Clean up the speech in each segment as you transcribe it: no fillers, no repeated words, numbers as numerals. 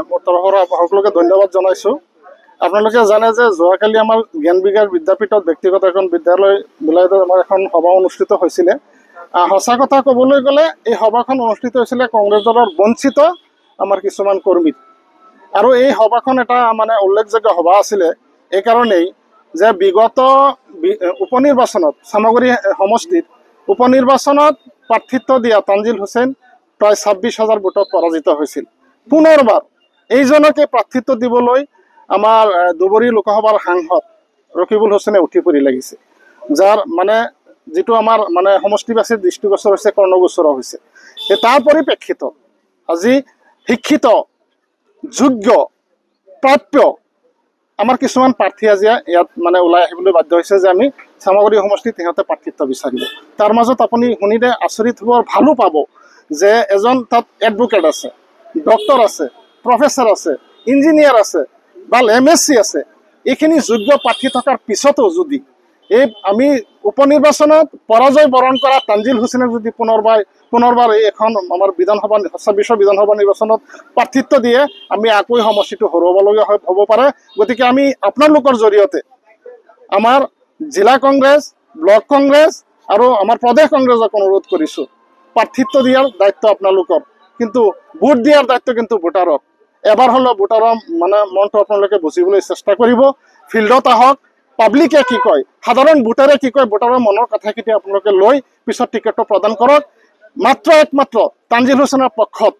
মোৰ তৰফৰ সকলোকে ধন্যবাদ জনাইছোঁ। আপোনালোকে জানে যে যোৱাকালি আমাৰ জ্ঞান বিকাশ বিদ্যাপীঠত ব্যক্তিগত এখন বিদ্যালয় বিলায়ত আমাৰ এখন সভা অনুষ্ঠিত হৈছিলে। সঁচা কথা ক'বলৈ গ'লে এই সভাখন অনুষ্ঠিত হৈছিলে কংগ্ৰেছ দলৰ বঞ্চিত আমাৰ কিছুমান কৰ্মী। আৰু এই সভাখন এটা মানে উল্লেখযোগ্য সভা আছিলে এইকাৰণেই যে বিগত উপনিৰ্বাচনত চামগুৰি সমষ্টিত উপনিৰ্বাচনত প্ৰাৰ্থিত্ব দিয়া তানজিল হুছেইন প্ৰায় 26,000 ভোটত পৰাজিত হৈছিল। পুনৰবাৰ এইজনকে প্ৰাৰ্থিত্ব দিবলৈ আমাৰ দুবৰী লোকসভাৰ সাংসদ ৰকিবুল হুছেইনে উঠি পৰি লাগিছে, যাৰ মানে যিটো আমাৰ মানে সমষ্টিবাসীৰ দৃষ্টিগোচৰ হৈছে, কৰ্ণগোচৰ হৈছে। তাৰ পৰিপ্ৰেক্ষিতত আজি শিক্ষিত যোগ্য প্ৰাপ্য আমাৰ কিছুমান প্ৰাৰ্থী আজি ইয়াত মানে ওলাই আহিবলৈ বাধ্য হৈছে যে আমি চামগুৰি সমষ্টিত সিহঁতে প্ৰাৰ্থিত্ব বিচাৰিব। তাৰ মাজত আপুনি শুনিলে আচৰিত হ'ব, ভালো পাব যে এজন তাত এডভোকেট আছে, ডক্টৰ আছে, প্ৰফেচাৰ আছে, ইঞ্জিনিয়াৰ আছে বা MSc আছে। এইখিনি যোগ্য প্ৰাৰ্থী থকাৰ পিছতো যদি এই আমি উপনিৰ্বাচনত পৰাজয় বৰণ কৰা তানজিল হুছেইনক যদি পুনৰবাৰ এই এখন আমাৰ 26 বিধানসভা নিৰ্বাচনত প্ৰাৰ্থিত্ব দিয়ে, আমি আকৌ সমষ্টিটো হেৰুৱাবলগীয়া হ'ব পাৰে। গতিকে আমি আপোনালোকৰ জৰিয়তে আমাৰ জিলা কংগ্ৰেছ, ব্লক কংগ্ৰেছ আৰু আমাৰ প্ৰদেশ কংগ্ৰেছক অনুৰোধ কৰিছোঁ, প্ৰাৰ্থিত্ব দিয়াৰ দায়িত্ব আপোনালোকৰ, কিন্তু ভোট দিয়াৰ দায়িত্ব কিন্তু ভোটাৰৰ। এবাৰ হ'লেও ভোটাৰৰ মানে মনটো আপোনালোকে বুজিবলৈ চেষ্টা কৰিব। ফিল্ডত আহক, পাব্লিকে কি কয়, সাধাৰণ ভোটাৰে কি কয়, ভোটাৰৰ মনৰ কথাখিনি আপোনালোকে লৈ পিছত টিকেটটো প্ৰদান কৰক। একমাত্ৰ তানজিল হুছেইনৰ পক্ষত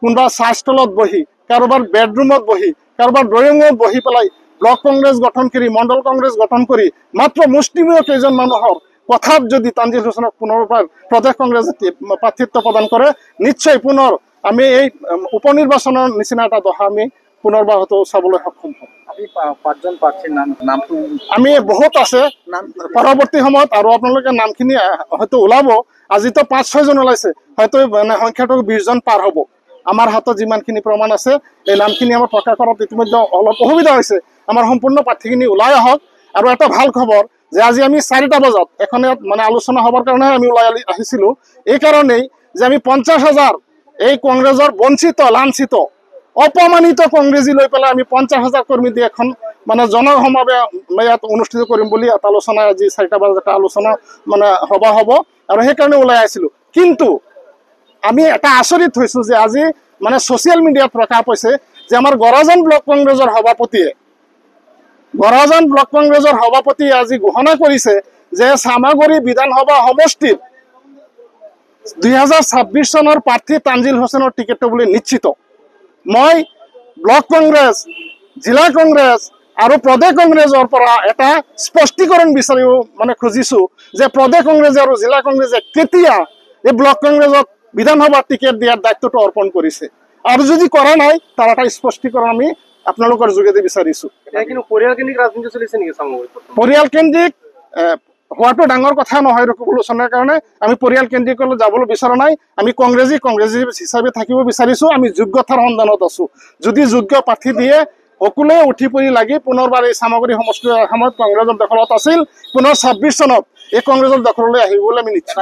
কোনোবা চাহস্থলত বহি, কাৰোবাৰ বেডৰুমত বহি, কাৰোবাৰ ড্ৰয়িং ৰুমত বহি পেলাই ব্লক কংগ্ৰেছ গঠন কৰি, মণ্ডল কংগ্ৰেছ গঠন কৰি মাত্ৰ মুষ্টিমেয় কেইজন মানুহৰ কথাত যদি তানজিল হুছেইনক পুনৰবাৰ প্ৰদেশ কংগ্ৰেছে প্ৰাৰ্থিত্ব প্ৰদান কৰে, নিশ্চয় পুনৰ আমি এই উপনিৰ্বাচনৰ নিচিনা এটা দশা আমি পুনৰবাৰ হয়তো চাবলৈ সক্ষম হ'ম। আমি বহুত আছে পৰৱৰ্তী সময়ত, আৰু আপোনালোকে নামখিনি হয়তো ওলাব। আজিতো 5-6 জন ওলাইছে, হয়তো মানে সংখ্যাটো 20 জন পাৰ হ'ব। আমাৰ হাতত যিমানখিনি প্ৰমাণ আছে এই নামখিনি আমাৰ প্ৰকাশ কৰাত ইতিমধ্যে অলপ অসুবিধা হৈছে। আমাৰ সম্পূৰ্ণ প্ৰাৰ্থীখিনি ওলাই আহক। আৰু এটা ভাল খবৰ যে আজি আমি 4টা বজাত এখন মানে আলোচনা হ'বৰ কাৰণেহে আমি ওলাই আহিছিলোঁ। এইকাৰণেই যে আমি 50,000 এই কংগ্ৰেছৰ বঞ্চিত, লাঞ্ছিত, অপমানিত কংগ্ৰেছী লৈ পেলাই আমি 50,000 কৰ্মী দি এখন মানে জনসমাৱেশ ইয়াত অনুষ্ঠিত কৰিম বুলি এটা আলোচনা, আজি 4টা বজাত এটা আলোচনা মানে সভা হ'ব, আৰু সেইকাৰণে ওলাই আহিছিলোঁ। কিন্তু আমি এটা আচৰিত হৈছোঁ যে আজি মানে ছ'চিয়েল মিডিয়াত প্ৰকাশ পাইছে যে আমাৰ গৰাজন ব্লক কংগ্ৰেছৰ সভাপতিয়ে আজি ঘোষণা কৰিছে যে চামগুৰি বিধানসভা সমষ্টিত 2026 চনৰ প্ৰাৰ্থী তানজিল হুছেইনৰ টিকেটটো বুলি নিশ্চিত। মই ব্লক কংগ্ৰেছ, জিলা কংগ্ৰেছ আৰু প্ৰদেশ কংগ্ৰেছৰ পৰা এটা স্পষ্টীকৰণ বিচাৰিব মানে খুজিছোঁ যে প্ৰদেশ কংগ্ৰেছে আৰু জিলা কংগ্ৰেছে কেতিয়া এই ব্লক কংগ্ৰেছক বিধানসভাৰ টিকেট দিয়াৰ দায়িত্বটো অৰ্পণ কৰিছে, আৰু যদি কৰা নাই তাৰ এটা স্পষ্টীকৰণ আমি আপোনালোকৰ যোগেদি বিচাৰিছোঁ। পৰিয়ালকেন্দ্ৰিক হোৱাটো ডাঙৰ কথা নহয় ৰকিবুল হুছেইনৰ কাৰণে। আমি পৰিয়ালকেন্দ্ৰিকলৈ যাবলৈ বিচৰা নাই। আমি কংগ্ৰেছী হিচাপে থাকিব বিচাৰিছোঁ। আমি যোগ্যতাৰ সন্ধানত আছোঁ। যদি যোগ্য প্ৰাৰ্থী দিয়ে, সকলোৱে উঠি পৰি লাগি পুনৰবাৰ এই চামগুৰি সমষ্টিৰ সময়ত কংগ্ৰেছৰ দখলত আছিল, পুনৰ 26 চনত এই কংগ্ৰেছৰ দখললৈ আহিবলৈ আমি নিশ্চিত।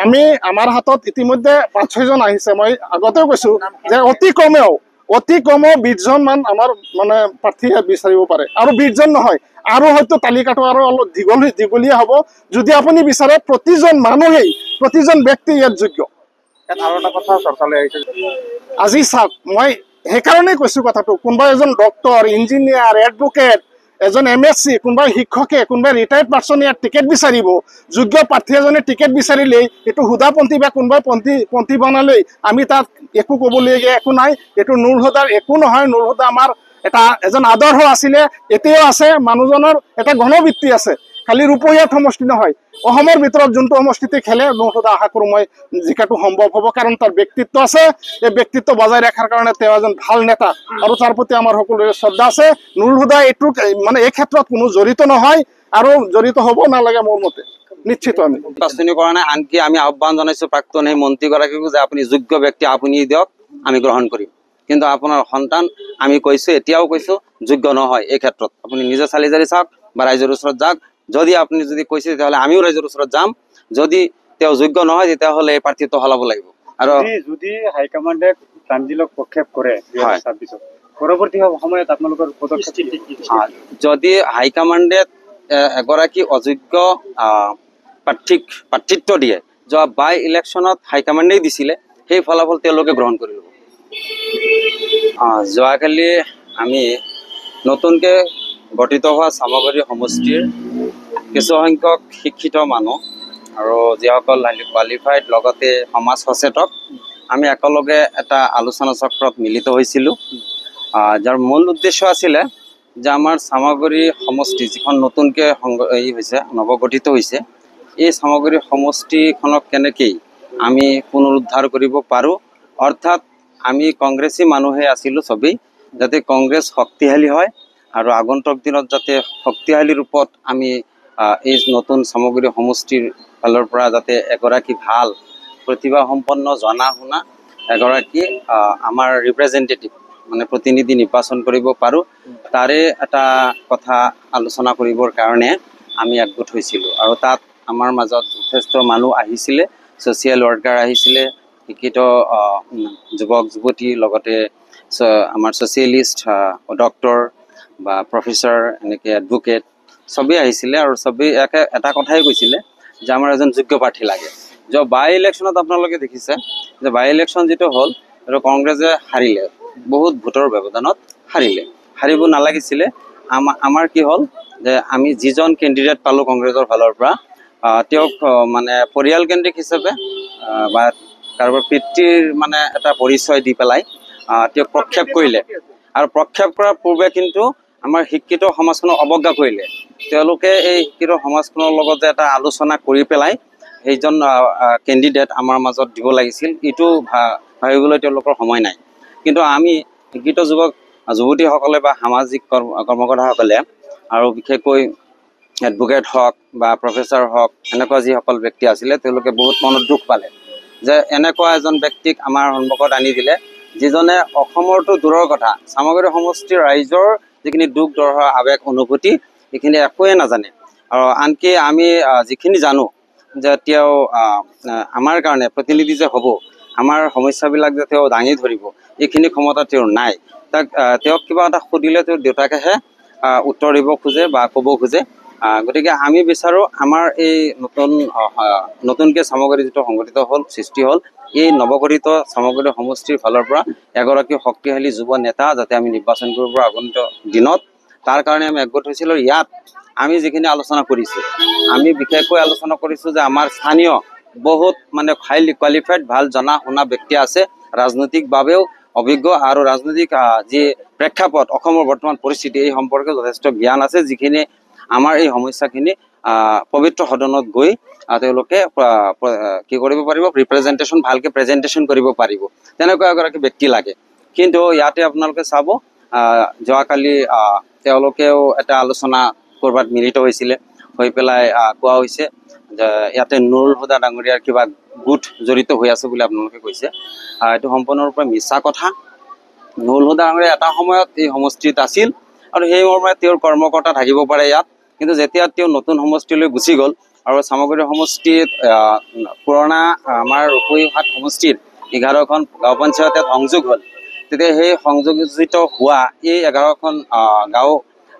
আমি আমাৰ হাতত ইতিমধ্যে 5-6 জন আহিছে। মই আগতেও কৈছোঁ যে অতি কমেও 20 জন মান আমাৰ মানে প্ৰাৰ্থী বিচাৰিব পাৰে, আৰু 20 জন নহয়, আৰু হয়তো তালিকাটো আৰু অলপ দীঘলীয়া হ'ব। যদি আপুনি বিচাৰে প্ৰতিজন মানুহেই, প্ৰতিজন ব্যক্তি ইয়াত যোগ্য। আজি চাওক, মই সেইকাৰণেই কৈছোঁ কথাটো, কোনোবা এজন ডক্টৰ, ইঞ্জিনিয়াৰ, এডভোকেট, এজন MSc, কোনোবাই শিক্ষকে, কোনোবাই ৰিটায়াৰ্ড পাৰ্চন ইয়াত টিকেট বিচাৰিব। যোগ্য প্ৰাৰ্থী এজনে টিকেট বিচাৰিলেই এইটো হুদাপন্থী বা কোনোবাই পন্থী বনালেই আমি তাত একো ক'বলগীয়া একো নাই। এইটো নুৰ হুদাৰ একো নহয়। নুৰ হুদা আমাৰ এজন আদৰ্শ আছিলে, এতিয়াও আছে। মানুহজনৰ এটা ঘনবৃত্তি আছে, খালি ৰূপহীয়াত সমষ্টি নহয়। অসমৰ ভিতৰত যোনটো সমষ্টিতে খেলে, নুৰ হুদা আশা কৰোঁ মই জিকাটো সম্ভৱ হ'ব, কাৰণ তাৰ ব্যক্তিত্ব আছে। এই ব্যক্তিত্ব বজাই ৰখাৰ কাৰণে তেওঁ এজন ভাল নেতা, আৰু তাৰ প্ৰতি আমাৰ সকলোৰে শ্ৰদ্ধা আছে। নুৰ হুদা এইটো মানে এই ক্ষেত্ৰত কোনো জড়িত নহয়, আৰু জড়িত হ'ব নালাগে মোৰ মতে, নিশ্চিত। আমি বাছনি কৰা নাই। আনকি আমি আহ্বান জনাইছোঁ প্ৰাক্তন এই মন্ত্ৰীগৰাকীকো যে আপুনি যোগ্য ব্যক্তি আপুনি দিয়ক, আমি গ্ৰহণ কৰিম। কিন্তু আপোনাৰ সন্তান, আমি কৈছোঁ, এতিয়াও কৈছোঁ, যোগ্য নহয়। এই ক্ষেত্ৰত আপুনি নিজে চালি জাৰি চাওক বা ৰাইজৰ ওচৰত যাওক। যদি আপুনি কৈছে তেতিয়াহ'লে আমিও ৰাইজৰ ওচৰত যাম। যদি তেওঁ যোগ্য নহয়, তেতিয়াহ'লে এই প্ৰাৰ্থীটো সলাব লাগিব। আৰু যদি হাইকমাণ্ডে তানজিলক প্ৰক্ষেপ কৰে হয়। 2026 পৰৱৰ্তী সময়ত আপোনালোকৰ পদক্ষেপ কি? যদি হাইকমাণ্ডে এগৰাকী অযোগ্য প্ৰাৰ্থিত্ব দিয়ে, যোৱা বাই ইলেকশ্যনত হাইকমাণ্ডেই দিছিলে, সেই ফলাফল তেওঁলোকে গ্ৰহণ কৰি ল'ব। যোৱাকালি আমি নতুনকৈ গঠিত হোৱা চামগুৰি সমষ্টিৰ কিছুসংখ্যক শিক্ষিত মানুহ আৰু যিসকল কোৱালিফাইড লগতে সমাজ সচেতক আমি একেলগে এটা আলোচনা চক্ৰত মিলিত হৈছিলোঁ, যাৰ মূল উদ্দেশ্য আছিলে যে আমাৰ চামগুৰি সমষ্টি যিখন নতুনকৈ নৱগঠিত হৈছে, এই চামগুৰি সমষ্টিখনক কেনেকৈ আমি পুনৰুদ্ধাৰ কৰিব পাৰোঁ। অৰ্থাৎ আমি কংগ্ৰেছী মানুহে আছিলোঁ চবেই, যাতে কংগ্ৰেছ শক্তিশালী হয় আৰু আগন্তুক দিনত যাতে শক্তিশালী ৰূপত আমি এই নতুন চামগুৰি সমষ্টিৰ ফালৰ পৰা যাতে এগৰাকী ভাল প্ৰতিভাসম্পন্ন জনা শুনা এগৰাকী আমাৰ ৰিপ্ৰেজেণ্টেটিভ মানে প্ৰতিনিধি নিৰ্বাচন কৰিব পাৰোঁ, তাৰে এটা কথা আলোচনা কৰিবৰ কাৰণে আমি একগোট হৈছিলোঁ। আৰু তাত আমাৰ মাজত যথেষ্ট মানুহ আহিছিলে, ছ'চিয়েল ৱৰ্কাৰ আহিছিলে, শিক্ষিত যুৱক যুৱতী, লগতে আমাৰ ছ'চিয়েলিষ্ট, ডক্টৰ বা প্ৰফেচাৰ, এনেকৈ এডভোকেট চবেই আহিছিলে। আৰু চবেই এটা কথাই কৈছিলে যে আমাৰ এজন যোগ্য প্ৰাৰ্থী লাগে। যোৱা বাই ইলেকশ্যনত আপোনালোকে দেখিছে যে বাই ইলেকশ্যন যিটো হ'ল, সেইটো কংগ্ৰেছে হাৰিলে, বহুত ভোটৰ ব্যৱধানত হাৰিব নালাগিছিলে। আমাৰ কি হ'ল যে আমি যিজন কেণ্ডিডেট পালোঁ কংগ্ৰেছৰ ফালৰ পৰা, তেওঁক মানে পৰিয়ালকেন্দ্ৰিক হিচাপে বা কাৰোবাৰ পিতৃৰ মানে এটা পৰিচয় দি পেলাই তেওঁক প্ৰক্ষেপ কৰিলে। আৰু প্ৰক্ষেপ কৰাৰ পূৰ্বে কিন্তু আমাৰ শিক্ষিত সমাজখনক অৱজ্ঞা কৰিলে। তেওঁলোকে এই শিক্ষিত সমাজখনৰ লগত যে এটা আলোচনা কৰি পেলাই সেইজন কেণ্ডিডেট আমাৰ মাজত দিব লাগিছিল, এইটো ভাবিবলৈ তেওঁলোকৰ সময় নাই। কিন্তু আমি শিক্ষিত যুৱক যুৱতীসকলে বা সামাজিক কৰ্মকৰ্তাসকলে আৰু বিশেষকৈ এডভোকেট হওক বা প্ৰফেচাৰ হওক, এনেকুৱা যিসকল ব্যক্তি আছিলে, তেওঁলোকে বহুত মনত দুখ পালে যে এনেকুৱা এজন ব্যক্তিক আমাৰ সন্মুখত আনি দিলে, যিজনে অসমৰতো দূৰৰ কথা, চামগুৰি সমষ্টিৰ ৰাইজৰ যিখিনি দুখ দৰহৰ আৱেগ অনুভূতি সেইখিনি একোৱে নাজানে। আৰু আনকি আমি যিখিনি জানো যে তেওঁ আমাৰ কাৰণে প্ৰতিনিধি যে হ'ব, আমাৰ সমস্যাবিলাক যে তেওঁ দাঙি ধৰিব, এইখিনি ক্ষমতা তেওঁৰ নাই। তেওঁক কিবা এটা সুধিলে তেওঁৰ দেউতাকেহে উত্তৰ দিব খোজে বা ক'ব খোজে। গতিকে আমি বিচাৰোঁ আমাৰ এই নতুনকৈ চামগুৰি যিটো সংগঠিত হ'ল, সৃষ্টি হ'ল, এই নৱগঠিত চামগুৰি সমষ্টিৰ ফালৰ পৰা এগৰাকী শক্তিশালী যুৱ নেতা যাতে আমি নিৰ্বাচন কৰিব পাৰোঁ আগন্তুক দিনত, তাৰ কাৰণে আমি একগোট হৈছিলোঁ। ইয়াত আমি যিখিনি আলোচনা কৰিছোঁ, আমি বিশেষকৈ আলোচনা কৰিছোঁ যে আমাৰ স্থানীয় বহুত মানে হাইলি কোৱালিফাইড ভাল জনা শুনা ব্যক্তি আছে, ৰাজনৈতিকভাৱেও অভিজ্ঞ আৰু ৰাজনৈতিক যি প্ৰেক্ষাপট অসমৰ বৰ্তমান পৰিস্থিতি এই সম্পৰ্কে যথেষ্ট জ্ঞান আছে, যিখিনি আমাৰ এই সমস্যাখিনি পবিত্ৰ সদনত গৈ তেওঁলোকে কি কৰিব পাৰিব, ৰিপ্ৰেজেণ্টেশ্যন ভালকৈ প্ৰেজেণ্টেশ্যন কৰিব পাৰিব, তেনেকুৱা এগৰাকী ব্যক্তি লাগে। কিন্তু ইয়াতে আপোনালোকে চাব, যোৱাকালি তেওঁলোকেও এটা আলোচনা ক'ৰবাত মিলিত হৈছিলে, হৈ পেলাই কোৱা হৈছে যে ইয়াতে নুৰুল হুদা ডাঙৰীয়াৰ কিবা গোট জড়িত হৈ আছে বুলি আপোনালোকে কৈছে। এইটো সম্পূৰ্ণৰূপে মিছা কথা। নুৰুল হুদা ডাঙৰীয়া এটা সময়ত এই সমষ্টিত আছিল আৰু সেই মৰ্মে তেওঁৰ কৰ্মকৰ্তা থাকিব পাৰে ইয়াত, কিন্তু যেতিয়া তেওঁ নতুন সমষ্টিলৈ গুচি গ'ল আৰু চামগুৰি সমষ্টিত পুৰণা আমাৰ ৰূপহীহাট সমষ্টিত 11খন গাঁও পঞ্চায়ত সংযোগ হ'ল, তেতিয়া সেই সংযোজিত হোৱা এই 11খন গাঁও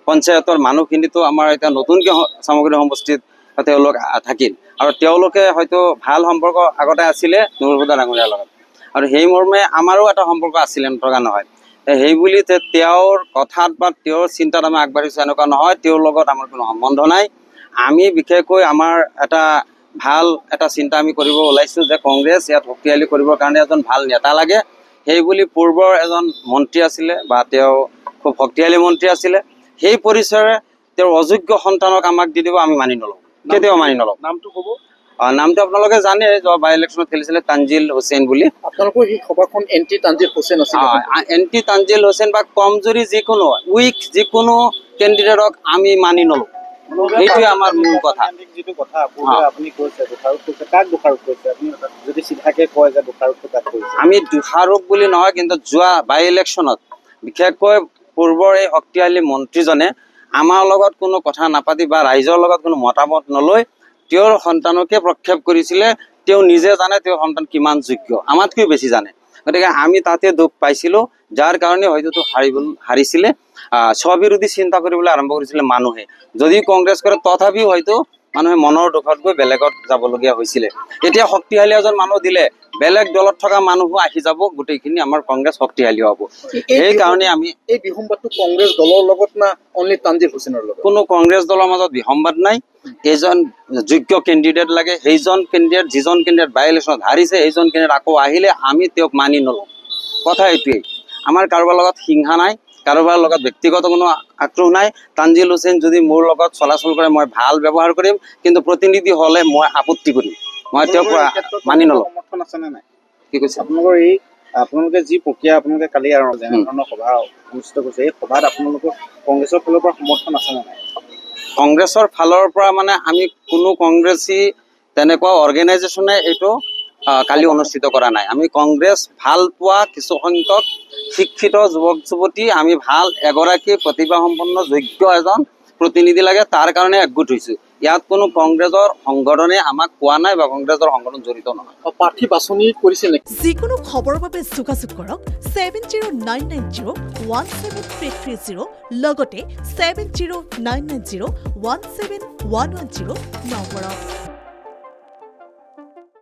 পঞ্চায়তৰ মানুহখিনিতো আমাৰ এতিয়া নতুনকৈ চামগুৰি সমষ্টিত তেওঁলোক থাকিল, আৰু তেওঁলোকে হয়তো ভাল সম্পৰ্ক আগতে আছিলে নুৰুল হুদা ডাঙৰীয়াৰ লগত, আৰু সেই মৰ্মে আমাৰো এটা সম্পৰ্ক আছিলে, নথকা নহয়। সেই বুলি যে তেওঁৰ কথাত বা তেওঁৰ চিন্তাত আমি আগবাঢ়িছোঁ এনেকুৱা নহয়, তেওঁৰ লগত আমাৰ কোনো সম্বন্ধ নাই। আমি বিশেষকৈ আমাৰ এটা ভাল এটা চিন্তা আমি কৰিব ওলাইছোঁ যে কংগ্ৰেছ ইয়াত শক্তিশালী কৰিবৰ কাৰণে এজন ভাল নেতা লাগে। সেই বুলি পূৰ্বৰ এজন মন্ত্ৰী আছিলে বা তেওঁ খুব শক্তিশালী মন্ত্ৰী আছিলে, সেই পৰিচয়ৰে তেওঁৰ অযোগ্য সন্তানক আমাক দি দিব, আমি মানি নলওঁ, কেতিয়াও মানি নলওঁ। নামটো ক'ব? নামটো আপোনালোকে জানে, যোৱা বাই ইলেকশ্যনত খেলিছিলে তানজিল হুছেইন বুলি। আপোনালোকৰ সেই সভাখন এণ্টি তানজিল হুছেইন আছিল? এণ্টি তানজিল হুছেইন বা কমজুৰি যিকোনো উইক যিকোনো কেণ্ডিডেটক আমি মানি নলওঁ, সেইটোৱে আমাৰ মূল কথা। যিটো কথা আপুনি কৈছে দোষাৰোপ কৰিছে, কাক দোষাৰোপ কৰিছে? আপুনি যদি চিধাকে কয় যে দোষাৰোপটো কাক কৰিছে? আমি দোষাৰোপ বুলি নহয়, কিন্তু যোৱা বাই ইলেকশ্যনত বিশেষকৈ পূৰ্বৰ এই শক্তিশালী মন্ত্ৰীজনে আমাৰ লগত কোনো কথা নাপাতি বা ৰাইজৰ লগত কোনো মতামত নলৈ তেওঁৰ সন্তানকে প্ৰক্ষেপ কৰিছিলে, তেওঁ নিজে জানে তেওঁৰ সন্তান কিমান যোগ্য, আমাতকৈ বেছি জানে। গতিকে আমি তাতে দুখ পাইছিলোঁ, যাৰ কাৰণে হয়তো হাৰিছিলে। স্ববিৰোধী চিন্তা কৰিবলৈ আৰম্ভ কৰিছিলে মানুহে। যদি কংগ্ৰেছ কৰে তথাপিও হয়তো মানুহে মনৰ দুখত গৈ বেলেগত যাবলগীয়া হৈছিলে। এতিয়া শক্তিশালী এজন মানুহ দিলে বেলেগ দলত থকা মানুহো আহি যাব, গোটেইখিনি আমাৰ কংগ্ৰেছ শক্তিশালী হ'ব। সেইকাৰণে আমি এই বিসম্বাদটো কংগ্ৰেছ দলৰ লগত না অনলি তানজিল হুছেইনৰ লগত? কোনো কংগ্ৰেছ দলৰ মাজত বিসম্বাদ নাই। এজন যোগ্য কেণ্ডিডেট লাগে, সেইজন কেণ্ডিডেট যিজন কেণ্ডিডেট বাই ইলেকশ্যনত হাৰিছে সেইজন কেণ্ডিডেট আকৌ আহিলে আমি তেওঁক মানি নলওঁ। কথা এইটোৱেই, আমাৰ কাৰোবাৰ লগত হিংসা নাই, কাৰোবাৰ লগত ব্যক্তিগত কোনো আক্ৰোহ নাই। তানজিল হুছেইন যদি মোৰ লগত চলাচল কৰে মই ভাল ব্যৱহাৰ কৰিম, কিন্তু প্ৰতিনিধি হ'লে মই আপত্তি কৰিম, মই তেওঁক মানি নলওঁ। সমৰ্থন আছে নে নাই? কি কৈছে? আপোনালোকে যি প্ৰক্ৰিয়া আপোনালোকে কালি আৰু যেনেধৰণৰ সভা অনুষ্ঠিত কৰিছে, এই সভাত আপোনালোকৰ কংগ্ৰেছৰ ফালৰ পৰা সমৰ্থন আছে নে নাই? কংগ্ৰেছৰ ফালৰ পৰা মানে আমি কোনো কংগ্ৰেছী তেনেকুৱা অৰ্গেনাইজেশ্যনে এইটো কালি অনুষ্ঠিত কৰা নাই। আমি কংগ্ৰেছ ভাল পোৱা কিছু সংখ্যক শিক্ষিত যুৱক যুৱতী, আমি ভাল এগৰাকী প্ৰতিভাসম্পন্ন যোগ্য এজন প্ৰতিনিধি লাগে, তাৰ কাৰণে একগোট হৈছোঁ। ইয়াত কোনো কংগ্ৰেছৰ সংগঠনে আমাক কোৱা নাই বা কংগ্ৰেছৰ সংগঠন জড়িত নহয়। প্ৰাৰ্থী বাছনি কৰিছে নেকি? যিকোনো খবৰৰ বাবে যোগাযোগ কৰক 7099017330 লগতে 7099017110 নম্বৰত।